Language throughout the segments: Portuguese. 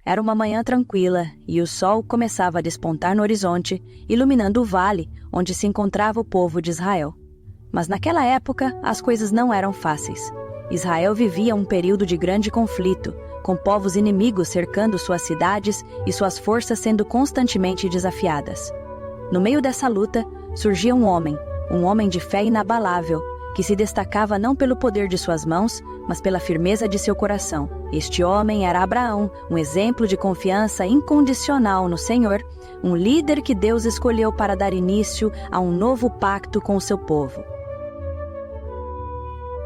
Era uma manhã tranquila e o sol começava a despontar no horizonte, iluminando o vale onde se encontrava o povo de Israel. Mas naquela época, as coisas não eram fáceis. Israel vivia um período de grande conflito, com povos inimigos cercando suas cidades e suas forças sendo constantemente desafiadas. No meio dessa luta, surgia um homem de fé inabalável, que se destacava não pelo poder de suas mãos, mas pela firmeza de seu coração. Este homem era Abraão, um exemplo de confiança incondicional no Senhor, um líder que Deus escolheu para dar início a um novo pacto com o seu povo.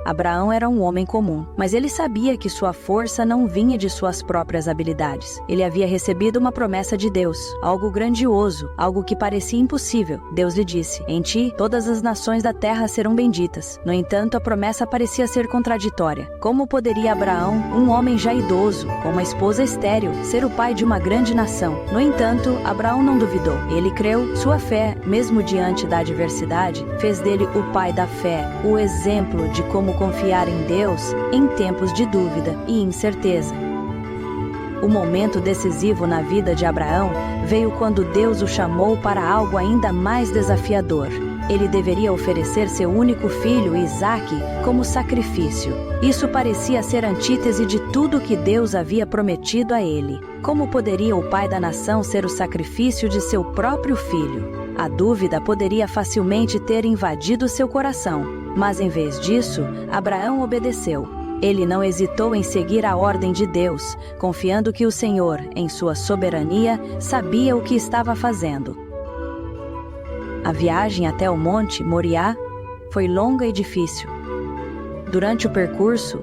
Abraão era um homem comum, mas ele sabia que sua força não vinha de suas próprias habilidades. Ele havia recebido uma promessa de Deus, algo grandioso, algo que parecia impossível. Deus lhe disse: "Em ti, todas as nações da terra serão benditas." No entanto, a promessa parecia ser contraditória. Como poderia Abraão, um homem já idoso, com uma esposa estéril, ser o pai de uma grande nação? No entanto, Abraão não duvidou. Ele creu. Sua fé, mesmo diante da adversidade, fez dele o pai da fé, o exemplo de como confiar em Deus em tempos de dúvida e incerteza. O momento decisivo na vida de Abraão veio quando Deus o chamou para algo ainda mais desafiador. Ele deveria oferecer seu único filho, Isaque, como sacrifício. Isso parecia ser antítese de tudo que Deus havia prometido a ele. Como poderia o pai da nação ser o sacrifício de seu próprio filho? A dúvida poderia facilmente ter invadido seu coração, mas em vez disso, Abraão obedeceu. Ele não hesitou em seguir a ordem de Deus, confiando que o Senhor, em sua soberania, sabia o que estava fazendo. A viagem até o Monte Moriá foi longa e difícil. Durante o percurso,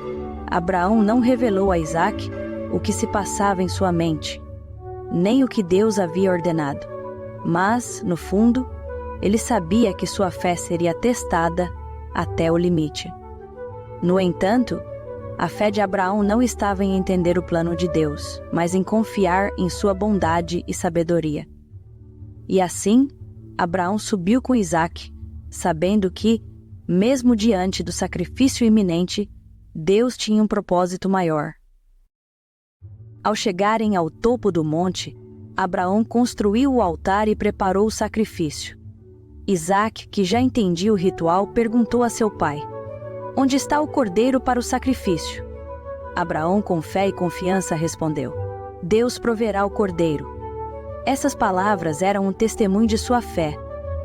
Abraão não revelou a Isaque o que se passava em sua mente, nem o que Deus havia ordenado. Mas, no fundo, ele sabia que sua fé seria testada até o limite. No entanto, a fé de Abraão não estava em entender o plano de Deus, mas em confiar em sua bondade e sabedoria. E assim, Abraão subiu com Isaque, sabendo que, mesmo diante do sacrifício iminente, Deus tinha um propósito maior. Ao chegarem ao topo do monte, Abraão construiu o altar e preparou o sacrifício. Isaque, que já entendia o ritual, perguntou a seu pai: "Onde está o cordeiro para o sacrifício?" Abraão, com fé e confiança, respondeu: "Deus proverá o cordeiro." Essas palavras eram um testemunho de sua fé,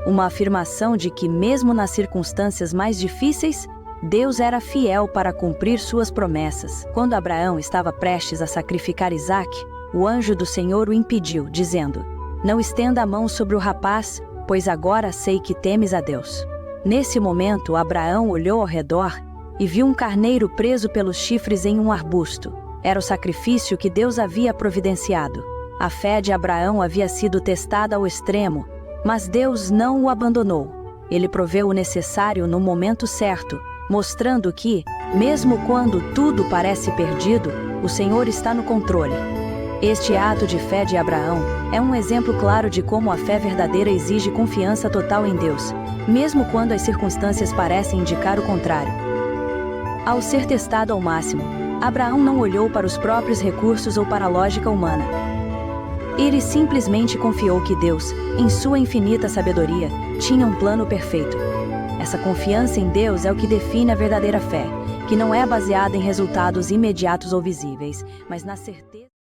uma afirmação de que, mesmo nas circunstâncias mais difíceis, Deus era fiel para cumprir suas promessas. Quando Abraão estava prestes a sacrificar Isaque, o anjo do Senhor o impediu, dizendo: "Não estenda a mão sobre o rapaz, pois agora sei que temes a Deus." Nesse momento, Abraão olhou ao redor e viu um carneiro preso pelos chifres em um arbusto. Era o sacrifício que Deus havia providenciado. A fé de Abraão havia sido testada ao extremo, mas Deus não o abandonou. Ele proveu o necessário no momento certo, mostrando que, mesmo quando tudo parece perdido, o Senhor está no controle. Este ato de fé de Abraão é um exemplo claro de como a fé verdadeira exige confiança total em Deus, mesmo quando as circunstâncias parecem indicar o contrário. Ao ser testado ao máximo, Abraão não olhou para os próprios recursos ou para a lógica humana. Ele simplesmente confiou que Deus, em sua infinita sabedoria, tinha um plano perfeito. Essa confiança em Deus é o que define a verdadeira fé, que não é baseada em resultados imediatos ou visíveis, mas na certeza